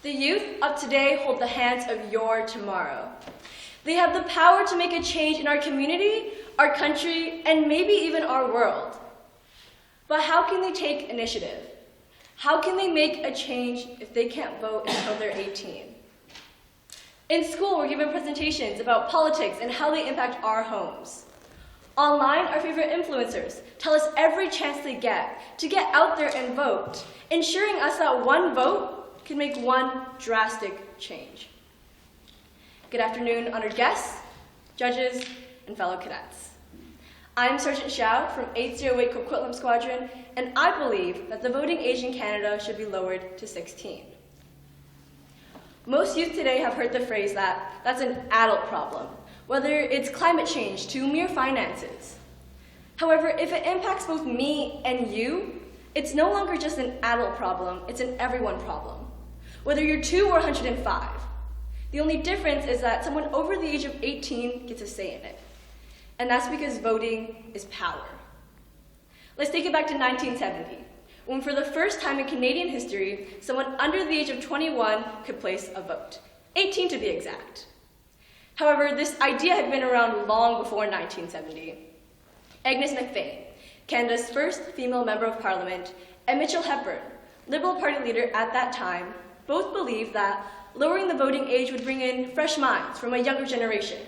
The youth of today hold the hands of your tomorrow. They have the power to make a change in our community, our country, and maybe even our world. But how can they take initiative? How can they make a change if they can't vote until they're 18? In school, we're given presentations about politics and how they impact our homes. Online, our favorite influencers tell us every chance they get to get out there and vote, ensuring us that one vote can make one drastic change. Good afternoon, honored guests, judges, and fellow cadets. I'm Sgt Xiao from 808 Coquitlam Squadron, and I believe that the voting age in Canada should be lowered to 16. Most youth today have heard the phrase that that's an adult problem, whether it's climate change to mere finances. However, if it impacts both me and you, it's no longer just an adult problem, it's an everyone problem. Whether you're 2 or 105. The only difference is that someone over the age of 18 gets a say in it. And that's because voting is power. Let's take it back to 1970, when for the first time in Canadian history, someone under the age of 21 could place a vote, 18 to be exact. However, this idea had been around long before 1970. Agnes MacPhail, Canada's first female member of parliament, and Mitchell Hepburn, Liberal Party leader at that time, both believed that lowering the voting age would bring in fresh minds from a younger generation.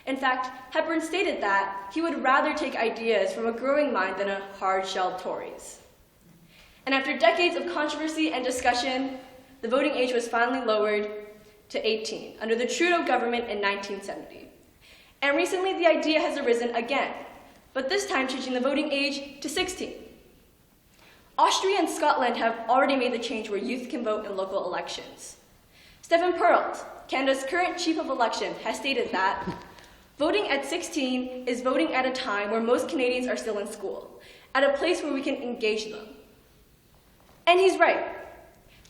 In fact, Hepburn stated that he would rather take ideas from a growing mind than a hard-shelled Tories. And after decades of controversy and discussion, the voting age was finally lowered to 18 under the Trudeau government in 1970. And recently the idea has arisen again, but this time changing the voting age to 16. Austria and Scotland have already made the change where youth can vote in local elections. Stephen Perlt, Canada's current chief of election, has stated that voting at 16 is voting at a time where most Canadians are still in school, at a place where we can engage them. And he's right.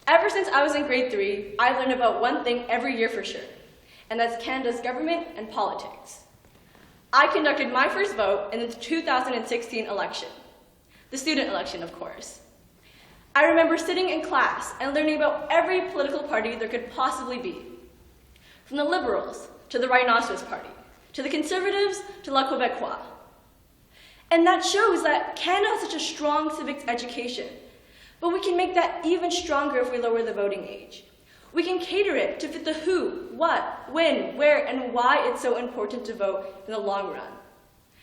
Ever since I was in grade 3, I learned about one thing every year for sure, and that's Canada's government and politics. I conducted my first vote in the 2016 election, the student election, of course. I remember sitting in class and learning about every political party there could possibly be, from the Liberals to the Rhinoceros Party, to the Conservatives to La Québécois. And that shows that Canada has such a strong civics education, but we can make that even stronger if we lower the voting age. We can cater it to fit the who, what, when, where, and why it's so important to vote in the long run.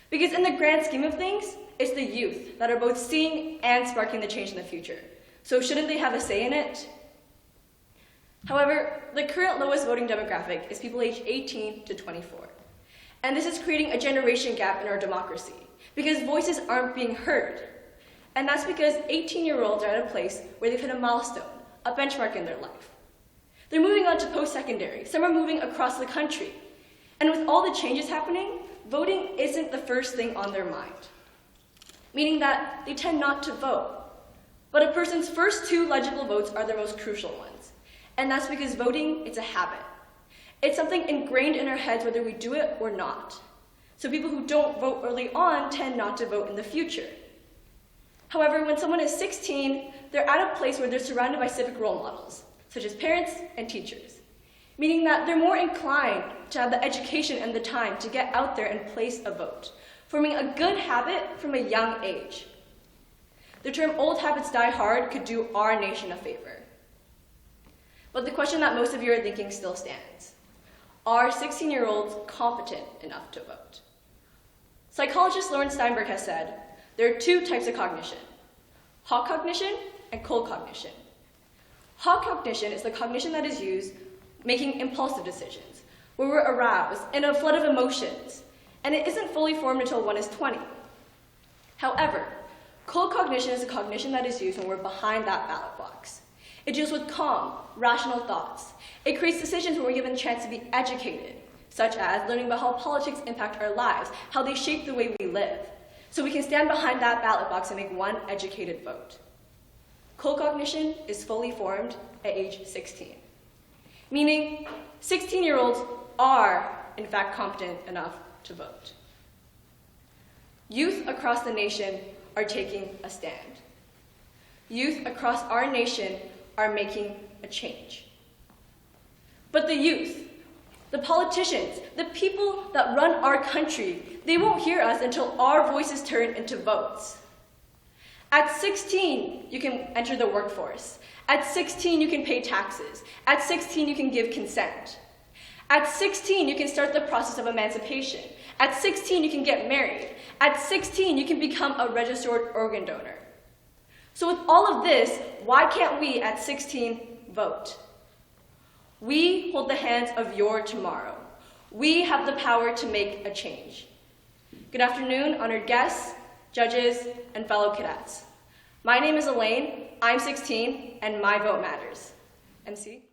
Because in the grand scheme of things, it's the youth that are both seeing and sparking the change in the future. So shouldn't they have a say in it? However, the current lowest voting demographic is people aged 18 to 24. And this is creating a generation gap in our democracy, because voices aren't being heard. And that's because 18-year-olds are at a place where they've hit a milestone, a benchmark in their life. They're moving on to post-secondary. Some are moving across the country. And with all the changes happening, voting isn't the first thing on their mind, meaning that they tend not to vote. But a person's first 2 legible votes are their most crucial ones. And that's because voting, it's a habit. It's something ingrained in our heads whether we do it or not. So people who don't vote early on tend not to vote in the future. However, when someone is 16, they're at a place where they're surrounded by civic role models, such as parents and teachers, meaning that they're more inclined to have the education and the time to get out there and place a vote, forming a good habit from a young age. The term "old habits die hard" could do our nation a favor. But the question that most of you are thinking still stands. Are 16-year-olds competent enough to vote? Psychologist Lauren Steinberg has said, there are 2 types of cognition: hot cognition and cold cognition. Hot cognition is the cognition that is used making impulsive decisions, where we're aroused in a flood of emotions, and it isn't fully formed until one is 20. However, cold cognition is a cognition that is used when we're behind that ballot box. It deals with calm, rational thoughts. It creates decisions where we're given a chance to be educated, such as learning about how politics impact our lives, how they shape the way we live, so we can stand behind that ballot box and make one educated vote. Cold cognition is fully formed at age 16, meaning 16-year-olds are, in fact, competent enough to vote. Youth across the nation are taking a stand. Youth across our nation are making a change. But the youth, the politicians, the people that run our country, they won't hear us until our voices turn into votes. At 16, you can enter the workforce. At 16, you can pay taxes. At 16, you can give consent. At 16, you can start the process of emancipation. At 16, you can get married. At 16, you can become a registered organ donor. So with all of this, why can't we at 16 vote? We hold the hands of your tomorrow. We have the power to make a change. Good afternoon, honored guests, judges, and fellow cadets. My name is Elaine, I'm 16, and my vote matters. MC?